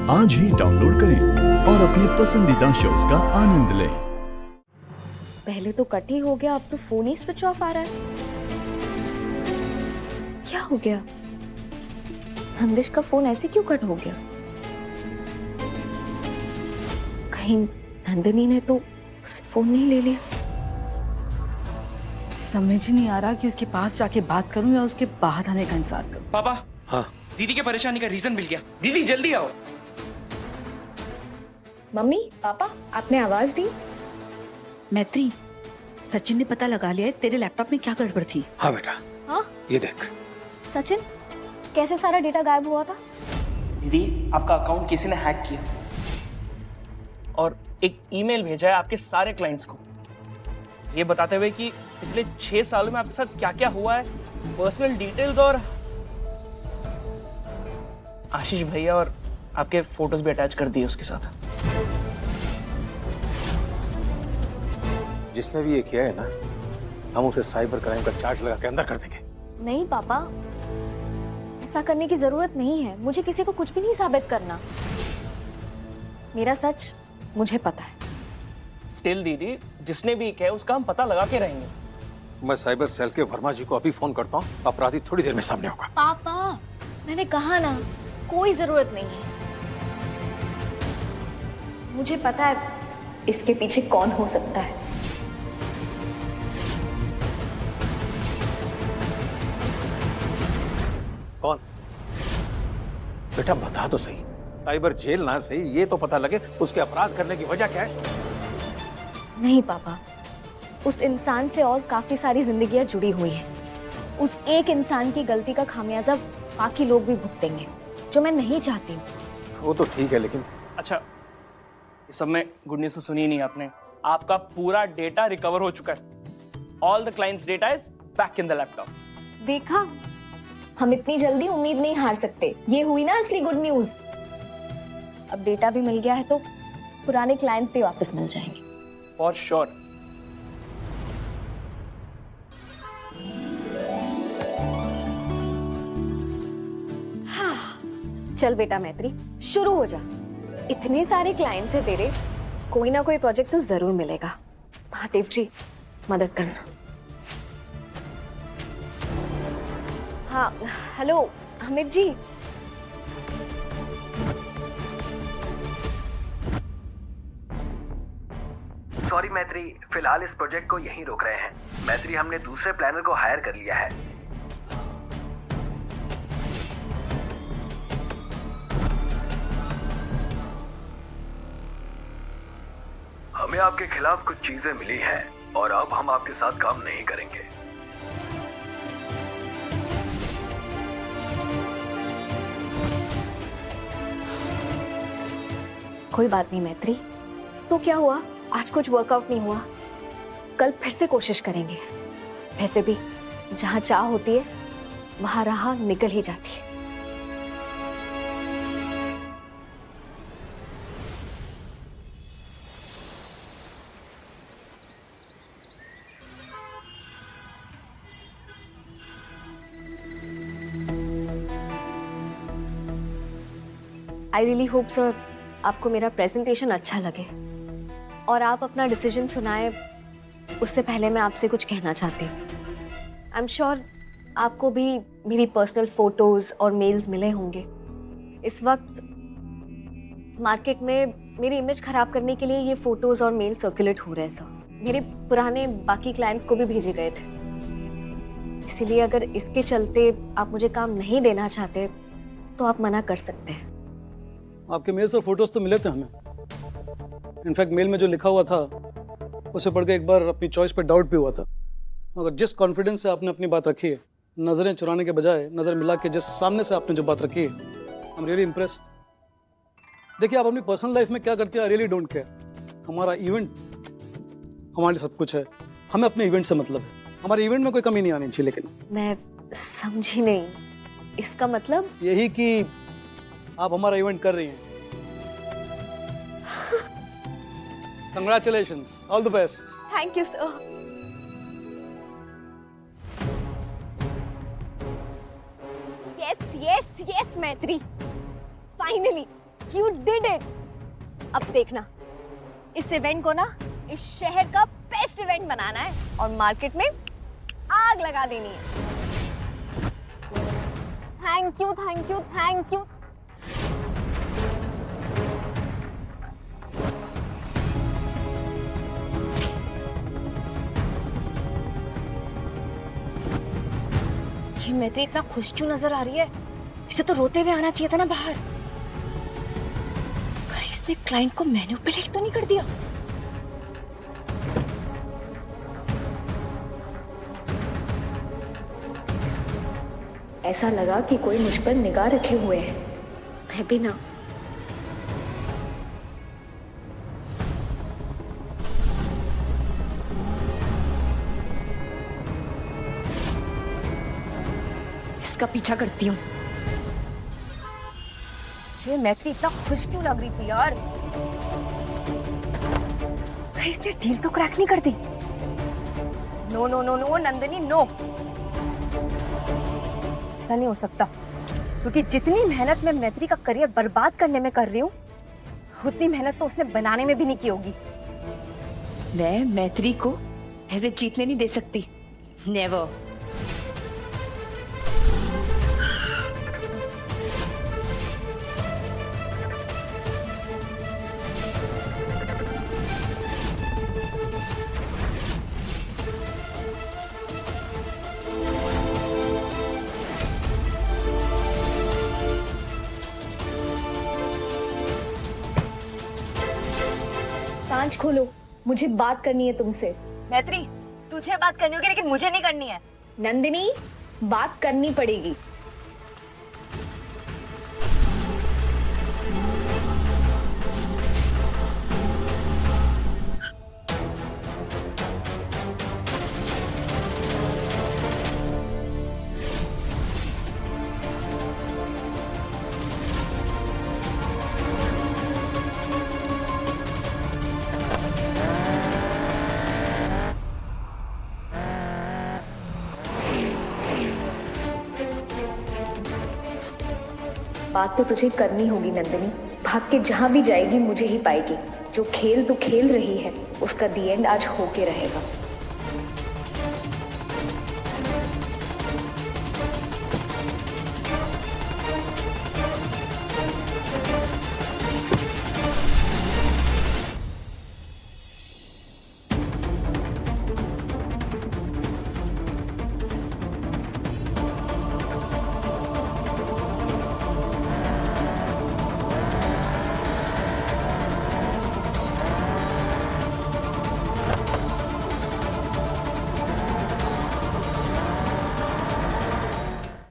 आज ही डाउनलोड करें और अपने पसंदीदा शोज का आनंद लें। पहले तो कट ही हो गया, अब तो फोन ही स्विच ऑफ आ रहा है। क्या हो गया? नंदिश का फोन ऐसे क्यों कट हो गया? कहीं नंदिनी ने तो उससे फोन नहीं ले लिया? समझ ही नहीं आ रहा कि उसके पास जाके बात करूं या उसके बाहर आने का इंतजार करूं। पापा, हाँ दीदी के परेशानी का रीजन मिल गया। दीदी जल्दी आओ। मम्मी, पापा, आपने आवाज दी? मैत्री, सचिन ने पता लगा लिया है तेरे लैपटॉप में क्या गड़बड़ थी। हाँ बेटा, हाँ? ये देख। सचिन, कैसे सारा डेटा गायब हुआ था? दीदी, आपका अकाउंट किसी ने हैक किया और एक ईमेल भेजा है आपके सारे क्लाइंट्स को, ये बताते हुए कि पिछले 6 सालों में आपके साथ क्या क्या हुआ है, पर्सनल डिटेल्स, और आशीष भैया और आपके फोटोज भी अटैच कर दिए उसके साथ। जिसने भी ये किया है ना, हम उसे साइबर क्राइम का चार्ज लगा के अंदर कर देंगे। नहीं पापा, ऐसा करने की जरूरत नहीं है। मुझे किसी को कुछ भी नहीं साबित करना। मेरा सच मुझे पता है। स्टिल दीदी, जिसने भी किया है उसका हम पता लगा के रहेंगे। मैं साइबर सेल के वर्मा जी को अभी फोन करता हूँ, अपराधी थोड़ी देर में सामने होगा। पापा, मैंने कहा ना, कोई जरूरत नहीं है। मुझे पता है इसके पीछे कौन हो सकता है। कौन? बेटा बता तो सही। साइबर जेल ना सही, ये तो पता लगे उसके अपराध करने की वजह क्या है। नहीं पापा, उस इंसान से और काफी सारी जिंदगियां जुड़ी हुई हैं। उस एक इंसान की गलती का खामियाजा बाकी लोग भी भुगतेंगे, जो मैं नहीं चाहती हूँ। वो तो ठीक है, लेकिन अच्छा, इस सब में गुड न्यूज़ तो सुनी नहीं आपने। आपका पूरा डेटा रिकवर हो चुका है। All the clients data is back in the laptop. देखा, हम इतनी जल्दी उम्मीद नहीं हार सकते। ये हुई ना असली गुड न्यूज। अब डेटा भी मिल गया है तो पुराने क्लाइंट्स भी वापस मिल जाएंगे। For sure. चल बेटा मैत्री, शुरू हो जा। इतने सारे क्लाइंट्स हैं तेरे, कोई ना कोई प्रोजेक्ट तो जरूर मिलेगा। महादेव जी, मदद करना। हाँ, हेलो अमित जी। सॉरी मैत्री, फिलहाल इस प्रोजेक्ट को यहीं रोक रहे हैं। मैत्री, हमने दूसरे प्लानर को हायर कर लिया है। हमें आपके खिलाफ कुछ चीजें मिली हैं और अब हम आपके साथ काम नहीं करेंगे। कोई बात नहीं मैत्री, तो क्या हुआ? आज कुछ वर्कआउट नहीं हुआ, कल फिर से कोशिश करेंगे। वैसे भी जहां चाह होती है वहां राह निकल ही जाती है। आई रियली होप सर आपको मेरा प्रेजेंटेशन अच्छा लगे और आप अपना डिसीजन सुनाए। उससे पहले मैं आपसे कुछ कहना चाहती हूँ। आई एम श्योर आपको भी मेरी पर्सनल फोटोज और मेल्स मिले होंगे। इस वक्त मार्केट में मेरी इमेज खराब करने के लिए ये फोटोज और मेल सर्कुलेट हो रहे हैं सर। मेरे पुराने बाकी क्लाइंट्स को भी भेजे गए थे। इसीलिए अगर इसके चलते आप मुझे काम नहीं देना चाहते तो आप मना कर सकते हैं। आपके मेल्स और फोटोज तो मिले थे हमें। इनफैक्ट मेल में जो लिखा हुआ था उसे पढ़ के एक बार अपनी चॉइस पे डाउट भी हुआ था। मगर जिस कॉन्फिडेंस से आपने अपनी बात रखी है, नज़रें चुराने के बजाय नज़र मिला के जिस सामने से आपने जो बात रखी है, आई एम रियली इम्प्रेस्ड। देखिए, आप अपनी पर्सनल लाइफ में क्या करते हैं आई रियली डोंट केयर। हमारा इवेंट हमारे सब कुछ है, हमें अपने इवेंट से मतलब है। हमारे इवेंट में कोई कमी नहीं आनी चाहिए। लेकिन मैं समझी नहीं, इसका मतलब? यही कि आप हमारा इवेंट कर रही हैं। Congratulations, all the best. Thank you sir. Yes yes yes मैत्री, फाइनली You did it! अब देखना, इस इवेंट को ना इस शहर का बेस्ट इवेंट बनाना है और मार्केट में आग लगा देनी है। Thank you, thank you, thank you. ये मैत्री इतना खुश क्यों नजर आ रही है? इसे तो रोते हुए आना चाहिए था ना बाहर। कहीं इसने क्लाइंट को मैनिपुलेट तो नहीं कर दिया? ऐसा लगा कि कोई मुझ पर निगाह रखे हुए है। मैं भी ना। इसका पीछा करती हूँ। ये मैत्री इतना खुश क्यों लग रही थी यार? कहीं इसने डील तो क्रैक नहीं कर दी? No no no no Nandini, no, ऐसा नहीं हो सकता। क्योंकि जितनी मेहनत मैं मैत्री का करियर बर्बाद करने में कर रही हूँ, उतनी मेहनत तो उसने बनाने में भी नहीं की होगी। मैं मैत्री को ऐसे जीतने नहीं दे सकती। नेवर। कांच खोलो, मुझे बात करनी है तुमसे। मैत्री, तुझे बात करनी होगी लेकिन मुझे नहीं करनी है। नंदिनी, बात करनी पड़ेगी। बात तो तुझे करनी होगी नंदिनी। भाग के जहां भी जाएगी मुझे ही पाएगी। जो खेल तू खेल रही है उसका दी एंड आज होके रहेगा।